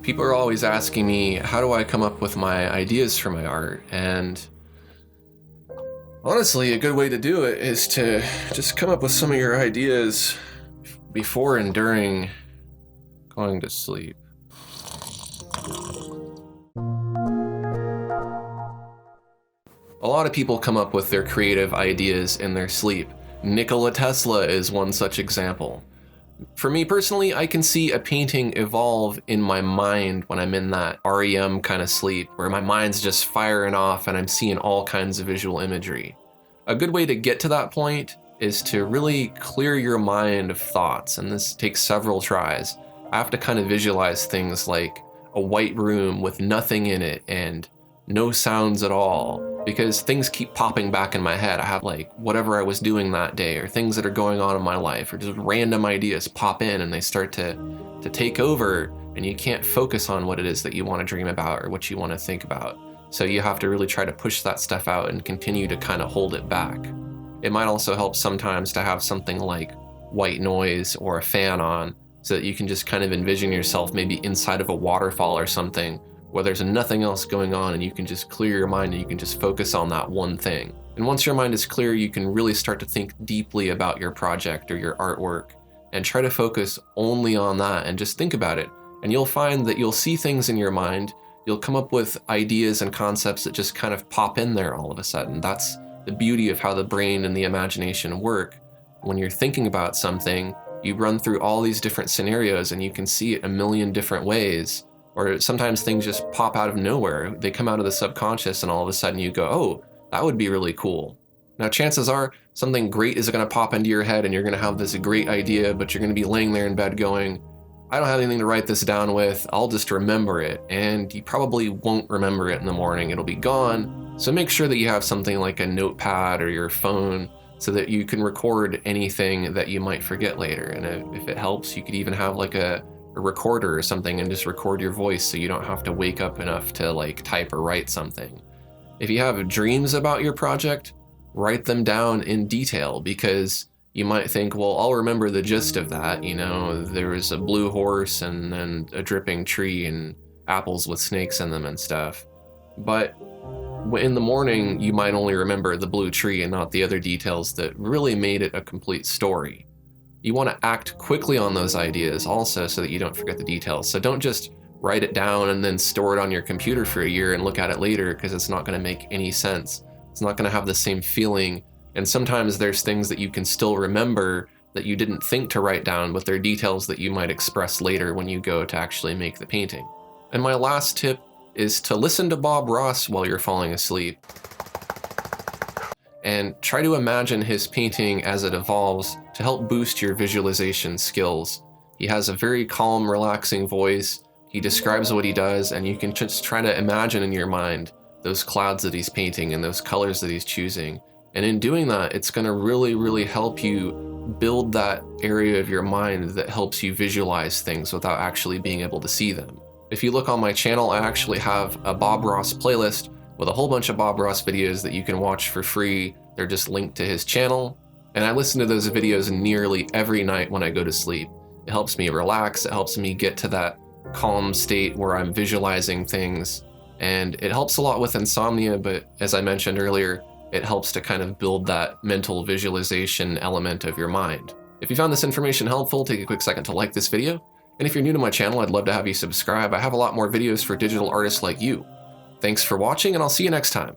People are always asking me, how do I come up with my ideas for my art? And honestly, a good way to do it is to just come up with some of your ideas before and during going to sleep. A lot of people come up with their creative ideas in their sleep. Nikola Tesla is one such example. For me personally, I can see a painting evolve in my mind when I'm in that REM kind of sleep, where my mind's just firing off and I'm seeing all kinds of visual imagery. A good way to get to that point is to really clear your mind of thoughts, and this takes several tries. I have to kind of visualize things like a white room with nothing in it and no sounds at all, because things keep popping back in my head. I have like whatever I was doing that day, or things that are going on in my life, or just random ideas pop in and they start to take over, and you can't focus on what it is that you want to dream about or what you want to think about. So you have to really try to push that stuff out and continue to kind of hold it back. It might also help sometimes to have something like white noise or a fan on, so that you can just kind of envision yourself maybe inside of a waterfall or something, where there's nothing else going on and you can just clear your mind and you can just focus on that one thing. And once your mind is clear, you can really start to think deeply about your project or your artwork and try to focus only on that and just think about it. And you'll find that you'll see things in your mind, you'll come up with ideas and concepts that just kind of pop in there all of a sudden. That's the beauty of how the brain and the imagination work. When you're thinking about something, you run through all these different scenarios and you can see it a million different ways. Or sometimes things just pop out of nowhere. They come out of the subconscious and all of a sudden you go, oh, that would be really cool. Now, chances are something great is going to pop into your head and you're going to have this great idea, but you're going to be laying there in bed going, I don't have anything to write this down with, I'll just remember it. And you probably won't remember it in the morning, it'll be gone. So make sure that you have something like a notepad or your phone so that you can record anything that you might forget later. And if it helps, you could even have like a recorder or something and just record your voice so you don't have to wake up enough to like type or write something. If you have dreams about your project, write them down in detail, because you might think, well, I'll remember the gist of that. You know, there was a blue horse and then a dripping tree and apples with snakes in them and stuff. But in the morning, you might only remember the blue tree and not the other details that really made it a complete story. You want to act quickly on those ideas also so that you don't forget the details. So don't just write it down and then store it on your computer for a year and look at it later, because it's not going to make any sense. It's not going to have the same feeling. And sometimes there's things that you can still remember that you didn't think to write down, but they're details that you might express later when you go to actually make the painting. And my last tip is to listen to Bob Ross while you're falling asleep. And try to imagine his painting as it evolves to help boost your visualization skills. He has a very calm, relaxing voice. He describes what he does, and you can just try to imagine in your mind those clouds that he's painting and those colors that he's choosing. And in doing that, it's going to really, really help you build that area of your mind that helps you visualize things without actually being able to see them. If you look on my channel, I actually have a Bob Ross playlist with a whole bunch of Bob Ross videos that you can watch for free. They're just linked to his channel. And I listen to those videos nearly every night when I go to sleep. It helps me relax. It helps me get to that calm state where I'm visualizing things. And it helps a lot with insomnia, but as I mentioned earlier, it helps to kind of build that mental visualization element of your mind. If you found this information helpful, take a quick second to like this video. And if you're new to my channel, I'd love to have you subscribe. I have a lot more videos for digital artists like you. Thanks for watching, and I'll see you next time.